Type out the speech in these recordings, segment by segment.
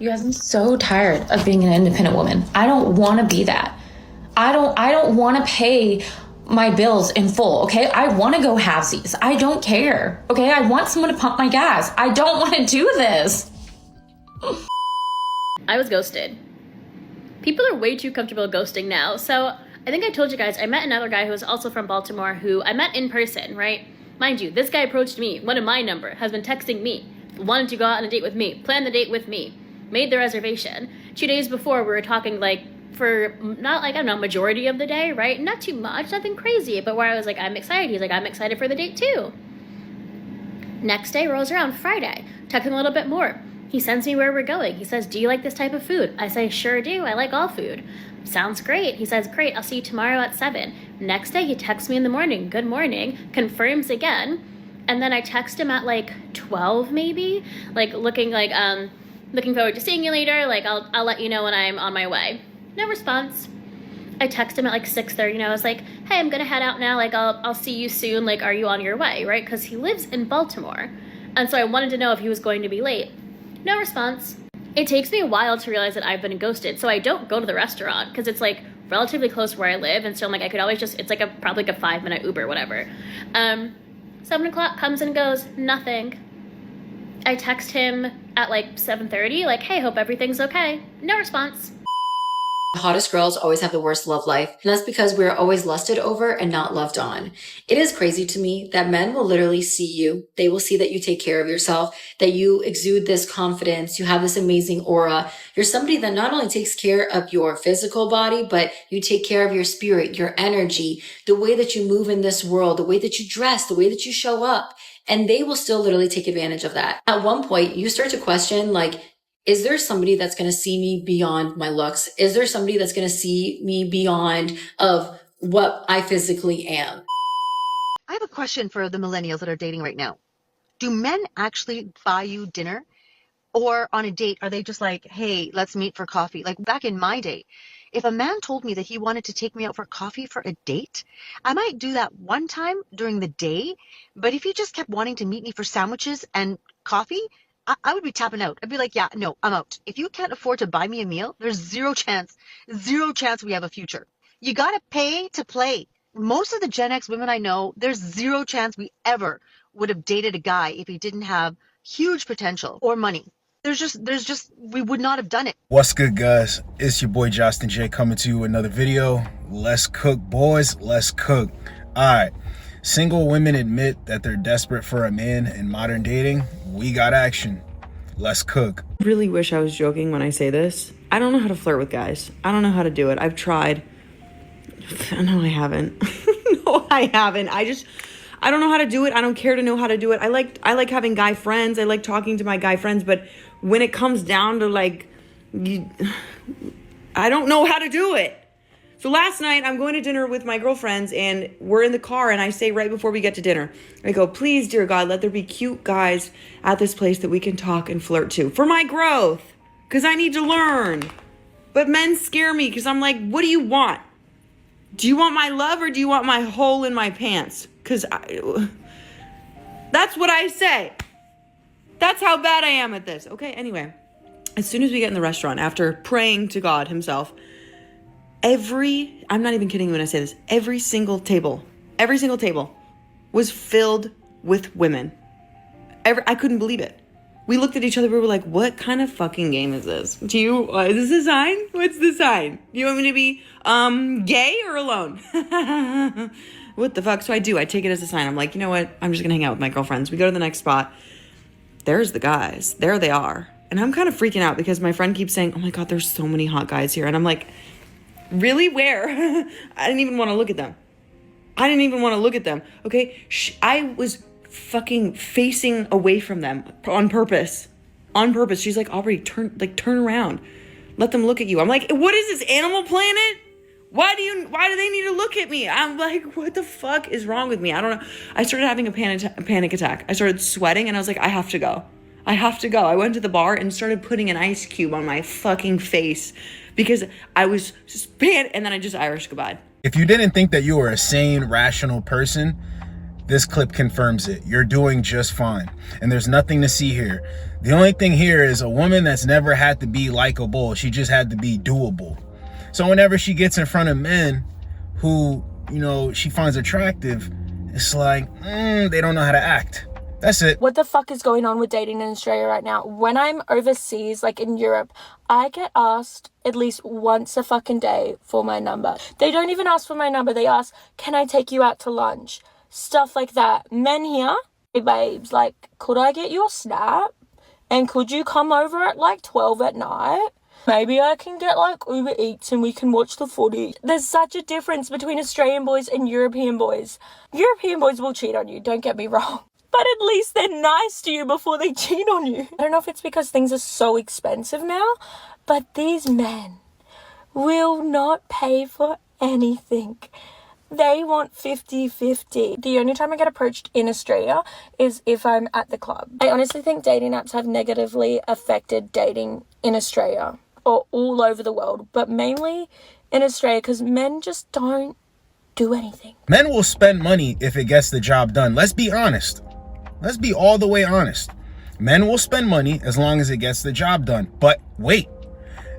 You guys, I'm so tired of being an independent woman. I don't want to be that. I don't want to pay my bills in full, okay? I want to go halvesies. I don't care, okay? I want someone to pump my gas. I don't want to do this. I was ghosted. People are way too comfortable ghosting now. So I think I told you guys, I met another guy who was also from Baltimore who I met in person, right? Mind you, this guy approached me, wanted my number, has been texting me, wanted to go out on a date with me, planned the date with me, made the reservation. 2 days before, we were talking like for not like, I don't know, majority of the day, right? Not too much, nothing crazy, but where I was like, I'm excited. He's like, I'm excited for the date too. Next day rolls around, Friday, talking a little bit more. He sends me where we're going. He says, do you like this type of food? I say, sure do. I like all food. Sounds great. He says, great. I'll see you tomorrow at 7. Next day, he texts me in the morning. Good morning. Confirms again. And then I text him at like 12 maybe, like looking forward to seeing you later. Like I'll let you know when I'm on my way. No response. I text him at like 6:30 and I was like, hey, I'm gonna head out now. Like I'll see you soon. Like, are you on your way? Right? Because he lives in Baltimore. And so I wanted to know if he was going to be late. No response. It takes me a while to realize that I've been ghosted. So I don't go to the restaurant because it's like relatively close where I live. And so I'm like, I could always just, it's like probably like a 5-minute Uber, whatever. 7 o'clock comes and goes, nothing. I text him at like 7:30, like, hey, hope everything's okay. No response. The hottest girls always have the worst love life, and that's because we're always lusted over and not loved on. It is crazy to me that men will literally see you. They will see that you take care of yourself, that you exude this confidence, you have this amazing aura. You're somebody that not only takes care of your physical body, but you take care of your spirit, your energy, the way that you move in this world, the way that you dress, the way that you show up. And they will still literally take advantage of that. At one point, you start to question, like, is there somebody that's going to see me beyond my looks? Is there somebody that's going to see me beyond of what I physically am? I have a question for the millennials that are dating right now. Do men actually buy you dinner? Or on a date, are they just like, hey, let's meet for coffee? Like back in my day, if a man told me that he wanted to take me out for coffee for a date, I might do that one time during the day. But if he just kept wanting to meet me for sandwiches and coffee, I would be tapping out. I'd be like, yeah, no, I'm out. If you can't afford to buy me a meal, there's zero chance we have a future. You got to pay to play. Most of the Gen X women I know, there's zero chance we ever would have dated a guy if he didn't have huge potential or money. We would not have done it. What's good, guys? It's your boy Josten J coming to you with another video. Let's cook, boys. Let's cook. All right. Single women admit that they're desperate for a man in modern dating. We got action. Let's cook. I really wish I was joking when I say this. I don't know how to flirt with guys. I don't know how to do it. I've tried. No, I haven't. No, I haven't. I don't know how to do it. I don't care to know how to do it. I like having guy friends. I like talking to my guy friends, but when it comes down to like, I don't know how to do it. So last night I'm going to dinner with my girlfriends and we're in the car and I say right before we get to dinner, I go, please, dear God, let there be cute guys at this place that we can talk and flirt to for my growth. Cause I need to learn. But men scare me because I'm like, what do you want? Do you want my love or do you want my hole in my pants? Cause that's what I say. That's how bad I am at this. Okay, anyway, as soon as we get in the restaurant, after praying to God himself, I'm not even kidding when I say this, every single table was filled with women. I couldn't believe it. We looked at each other, we were like, what kind of fucking game is this? Is this a sign? What's the sign? You want me to be gay or alone? What the fuck? So I take it as a sign. I'm like, you know what? I'm just gonna hang out with my girlfriends. We go to the next spot. There's the guys. There they are. And I'm kind of freaking out because my friend keeps saying, oh my God, there's so many hot guys here. And I'm like, really? Where? I didn't even want to look at them. Okay? I was fucking facing away from them on purpose. She's like, Aubrey, turn around. Let them look at you. I'm like, what is this, Animal Planet? Why do they need to look at me? I'm like, what the fuck is wrong with me? I don't know. I started having a panic attack. I started sweating and I was like, I have to go. I went to the bar and started putting an ice cube on my fucking face because I was just panicked, and then I just Irish goodbye. If you didn't think that you were a sane, rational person, this clip confirms it. You're doing just fine. And there's nothing to see here. The only thing here is a woman that's never had to be likable. She just had to be doable. So whenever she gets in front of men who, you know, she finds attractive, it's like, they don't know how to act. That's it. What the fuck is going on with dating in Australia right now? When I'm overseas, like in Europe, I get asked at least once a fucking day for my number. They don't even ask for my number. They ask, can I take you out to lunch? Stuff like that. Men here, hey babes, like, could I get your snap? And could you come over at like 12 at night? Maybe I can get like Uber Eats and we can watch the footy. There's such a difference between Australian boys and European boys. European boys will cheat on you, don't get me wrong. But at least they're nice to you before they cheat on you. I don't know if it's because things are so expensive now, but these men will not pay for anything. They want 50-50. The only time I get approached in Australia is if I'm at the club. I honestly think dating apps have negatively affected dating in Australia or all over the world, but mainly in Australia because men just don't do anything. Men will spend money if it gets the job done. Let's be honest. Let's be all the way honest. Men will spend money as long as it gets the job done. But wait,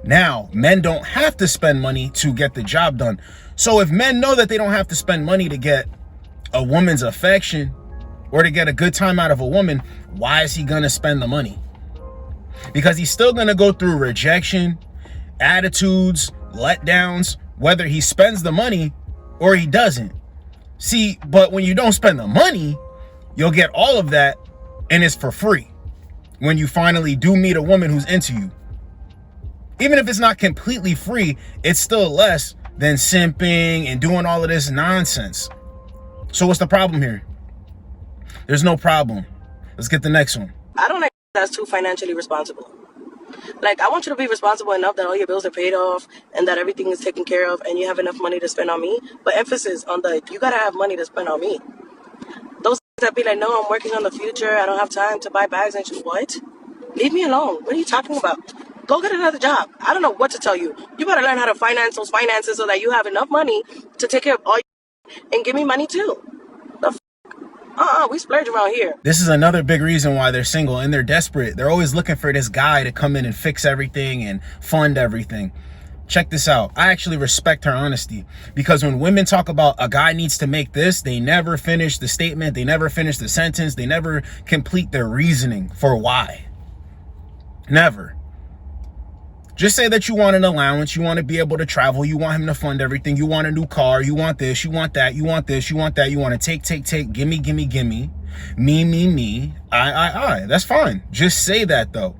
now men don't have to spend money to get the job done. So if men know that they don't have to spend money to get a woman's affection or to get a good time out of a woman, why is he gonna spend the money? Because he's still gonna go through rejection, attitudes, letdowns, whether he spends the money or he doesn't. See, but when you don't spend the money, you'll get all of that and it's for free when you finally do meet a woman who's into you. Even if it's not completely free, it's still less than simping and doing all of this nonsense. So what's the problem here? There's no problem. Let's get the next one. I don't think that's too financially responsible. Like, I want you to be responsible enough that all your bills are paid off and that everything is taken care of and you have enough money to spend on me. But emphasis on the, you gotta have money to spend on me. Those that be like, no, I'm working on the future. I don't have time to buy bags and shit. What? Leave me alone. What are you talking about? Go get another job. I don't know what to tell you. You better learn how to finance those finances so that you have enough money to take care of all your and give me money too. We splurge around here. This is another big reason why they're single and they're desperate. They're always looking for this guy to come in and fix everything and fund everything. Check this out. I actually respect her honesty, because when women talk about a guy needs to make this, they never finish the statement. They never finish the sentence. They never complete their reasoning for why. Never. Just say that you want an allowance, you want to be able to travel, you want him to fund everything, you want a new car, you want this, you want that, you want this, you want that, you want to take, gimme, me, I. That's fine. Just say that though.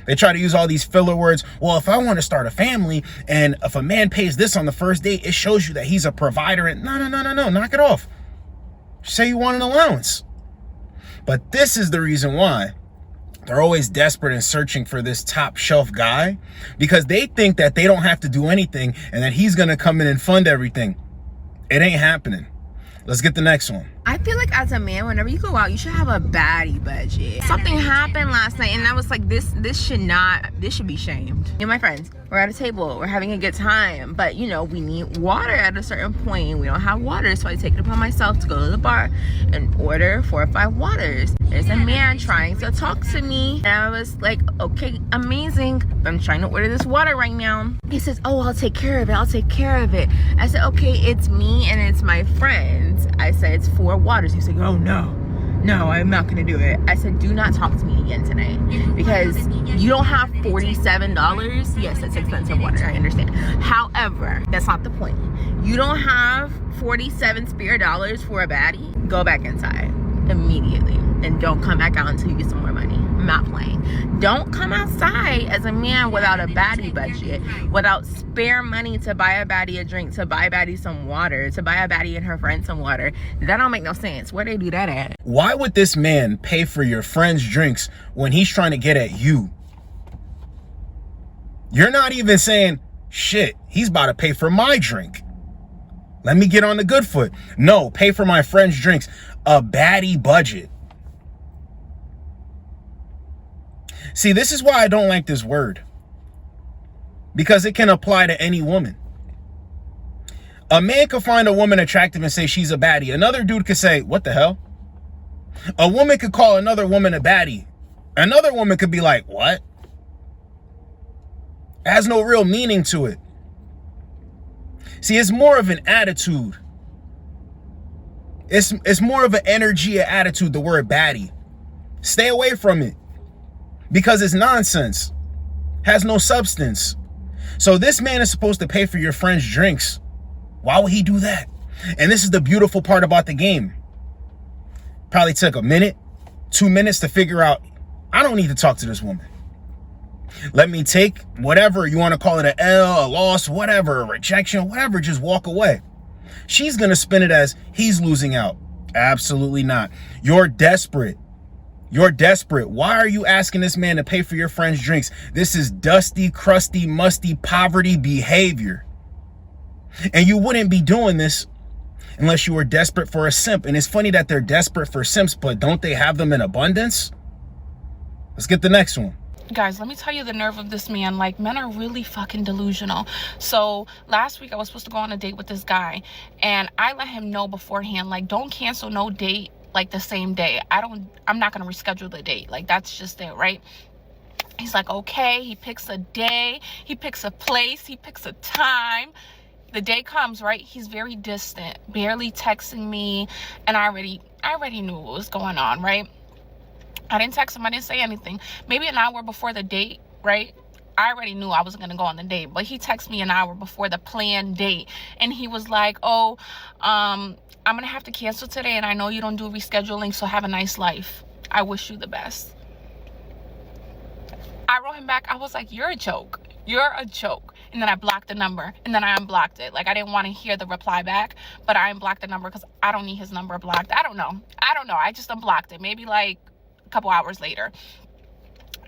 They try to use all these filler words. Well, if I want to start a family and if a man pays this on the first date, it shows you that he's a provider. And no, knock it off. Say you want an allowance. But this is the reason why they're always desperate and searching for this top shelf guy, because they think that they don't have to do anything and that he's going to come in and fund everything. It ain't happening. Let's get the next one. I feel like as a man, whenever you go out, you should have a baddie budget. Something happened last night and I was like, this should be shamed. Me and my friends, we're at a table, we're having a good time, but you know, we need water at a certain point. We don't have water, so I take it upon myself to go to the bar and order 4 or 5 waters. There's a man trying to talk to me and I was like, okay, amazing, but I'm trying to order this water right now. He says, oh, I'll take care of it, I said, okay, it's me and it's my friends. I said, it's 4 waters. He's like, oh no, I'm not gonna do it. I said, do not talk to me again tonight, because you don't have $47. Yes, that's expensive water, I understand. However, that's not the point. You don't have 47 spare dollars for a baddie. Go back inside immediately and don't come back out until you get some more money. I'm not playing. Don't come outside as a man without a baddie budget, without spare money to buy a baddie a drink, to buy a baddie some water, to buy a baddie and her friend some water. That don't make no sense. Where they do that at? Why would this man pay for your friend's drinks when he's trying to get at you? You're not even saying, shit, he's about to pay for my drink. Let me get on the good foot. No, pay for my friend's drinks. A baddie budget. See, this is why I don't like this word, because it can apply to any woman. A man could find a woman attractive and say she's a baddie. Another dude could say, what the hell? A woman could call another woman a baddie Another woman could be like, what? It has no real meaning to it. See, it's more of an attitude. It's more of an energy, an attitude, the word baddie. Stay away from it. Because it's nonsense. Has no substance. So this man is supposed to pay for your friend's drinks. Why would he do that? And this is the beautiful part about the game. Probably took a minute, 2 minutes to figure out, I don't need to talk to this woman. Let me take whatever you want to call it, an L, a loss, whatever, a rejection, whatever, just walk away. She's going to spin it as he's losing out. Absolutely not. You're desperate. You're desperate. Why are you asking this man to pay for your friend's drinks? This is dusty, crusty, musty poverty behavior. And you wouldn't be doing this unless you were desperate for a simp. And it's funny that they're desperate for simps, but don't they have them in abundance? Let's get the next one. Guys, let me tell you the nerve of this man. Like, men are really fucking delusional. So last week I was supposed to go on a date with this guy, and I let him know beforehand, like, don't cancel no date like the same day. I'm not gonna reschedule the date. Like, that's just it, right? He's like, okay. He picks a day, he picks a place, he picks a time. The day comes, right? He's very distant, barely texting me, and I already knew what was going on, right? I didn't text him, I didn't say anything. Maybe an hour before the date, right? I already knew I wasn't gonna go on the date, but he texted me an hour before the planned date, and he was like, oh, I'm gonna have to cancel today, and I know you don't do rescheduling, so have a nice life. I wish you the best. I wrote him back, I was like, you're a joke. You're a joke. And then I blocked the number, and then I unblocked it. Like, I didn't want to hear the reply back, but I unblocked the number because I don't need his number blocked. I don't know. I just unblocked it. Maybe like a couple hours later.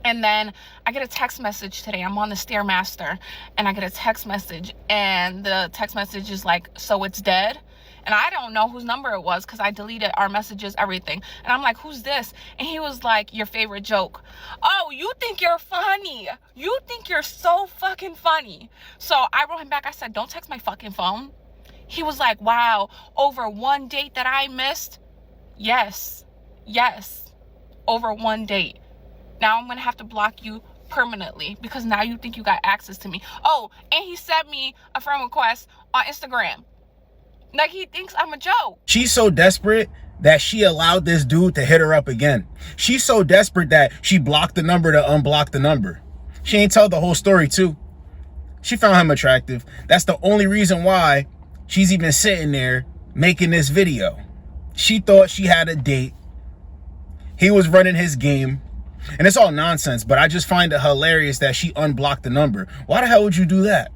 And then I get a text message today. I'm on the Stairmaster, and I get a text message, and the text message is like, so it's dead? And I don't know whose number it was because I deleted our messages, everything. And I'm like, who's this? And he was like, your favorite joke. Oh, you think you're funny. You think you're so fucking funny. So I wrote him back. I said, don't text my fucking phone. He was like, wow, over one date that I missed? Yes. Over one date. Now I'm going to have to block you permanently because now you think you got access to me. Oh, and he sent me a friend request on Instagram. Like, he thinks I'm a joke. She's so desperate that she allowed this dude to hit her up again. She's so desperate that she blocked the number to unblock the number. She ain't tell the whole story too. She found him attractive. That's the only reason why she's even sitting there making this video. She thought she had a date. He was running his game. And it's all nonsense, but I just find it hilarious that she unblocked the number. Why the hell would you do that?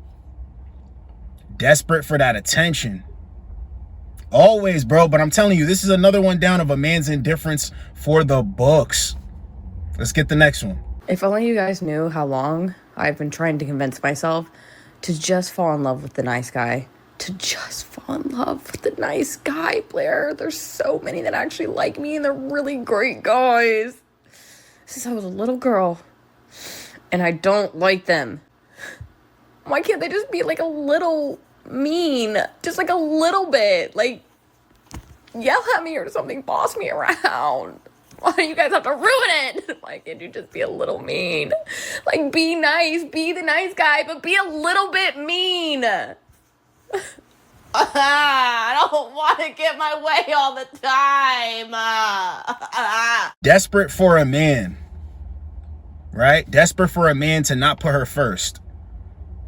Desperate for that attention. Always, bro. But I'm telling you, this is another one down of a man's indifference for the books. Let's get the next one. If only you guys knew how long I've been trying to convince myself to just fall in love with the nice guy. To just fall in love with the nice guy, Blair. There's so many that actually like me, and they're really great guys. Since I was a little girl, and I don't like them. Why can't they just be like a little mean? Just like a little bit. Like, yell at me or something, boss me around. Why do you guys have to ruin it? Why can't you just be a little mean? Like, be nice, be the nice guy, but be a little bit mean. I don't want to get my way all the time. Desperate for a man, right? Desperate for a man to not put her first,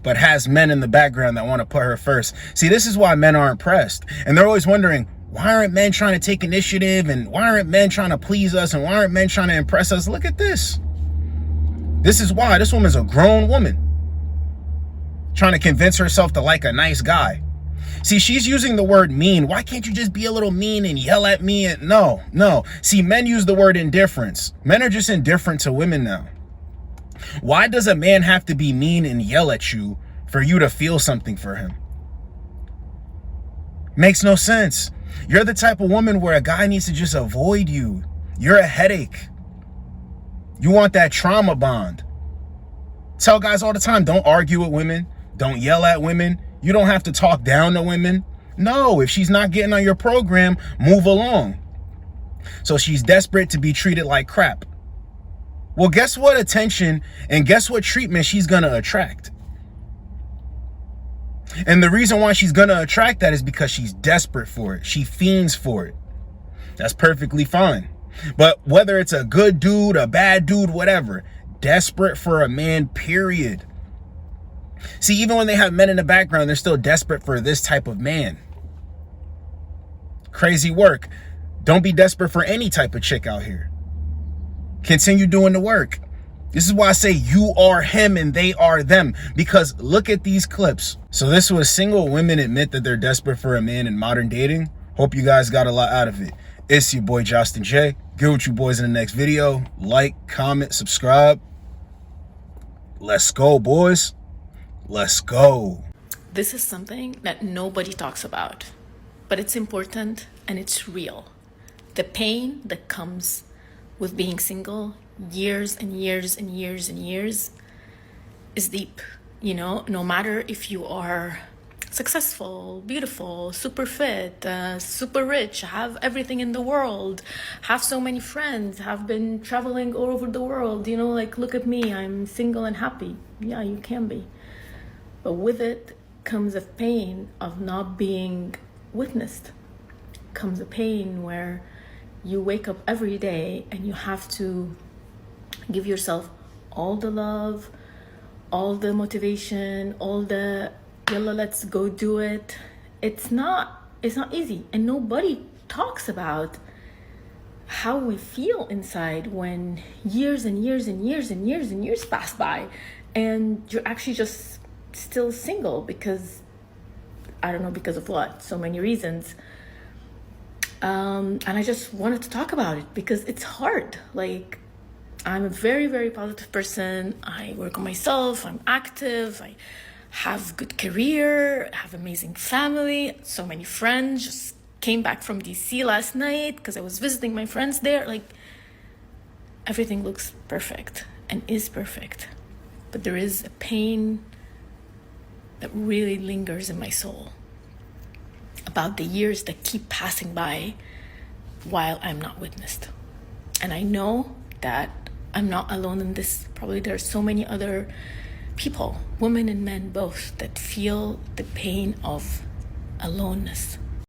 but has men in the background that want to put her first. See, this is why men aren't pressed. And they're always wondering, why aren't men trying to take initiative? And why aren't men trying to please us? And why aren't men trying to impress us? Look at this. This is why. This woman's a grown woman trying to convince herself to like a nice guy. See, she's using the word mean. Why can't you just be a little mean and yell at me? And no. See, men use the word indifference. Men are just indifferent to women now. Why does a man have to be mean and yell at you for you to feel something for him? Makes no sense. You're the type of woman where a guy needs to just avoid you. You're a headache. You want that trauma bond. Tell guys all the time, don't argue with women. Don't yell at women. You don't have to talk down to women. No, if she's not getting on your program, move along. So she's desperate to be treated like crap. Well, guess what attention and guess what treatment she's gonna attract? And the reason why she's gonna attract that is because she's desperate for it. She fiends for it. That's perfectly fine. But whether it's a good dude, a bad dude, whatever, desperate for a man, period. See, even when they have men in the background, they're still desperate for this type of man. Crazy work. Don't be desperate for any type of chick out here. Continue doing the work. This is why I say you are him and they are them, because look at these clips. So this was single women admit that they're desperate for a man in modern dating. Hope you guys got a lot out of it. It's your boy Josten J. Get with you boys in the next video. Like, comment, subscribe. Let's go, boys. Let's go. This is something that nobody talks about, but it's important and it's real. The pain that comes with being single years and years and years and years is deep. You know, no matter if you are successful, beautiful, super fit, super rich, have everything in the world, have so many friends, have been traveling all over the world, you know, like, look at me, I'm single and happy. Yeah, you can be. But with it comes a pain of not being witnessed. Comes a pain where you wake up every day and you have to give yourself all the love, all the motivation, all the yalla, let's go do it. It's not easy, and nobody talks about how we feel inside when years and years and years and years and years pass by and you're actually just still single because, I don't know, because of what, so many reasons. And I just wanted to talk about it because it's hard. Like, I'm a very, very positive person. I work on myself. I'm active. I have good career, have amazing family, so many friends. Just came back from DC last night because I was visiting my friends there. Like, everything looks perfect and is perfect. But there is a pain that really lingers in my soul about the years that keep passing by while I'm not witnessed. And I know that I'm not alone in this. Probably there are so many other people, women and men both, that feel the pain of aloneness.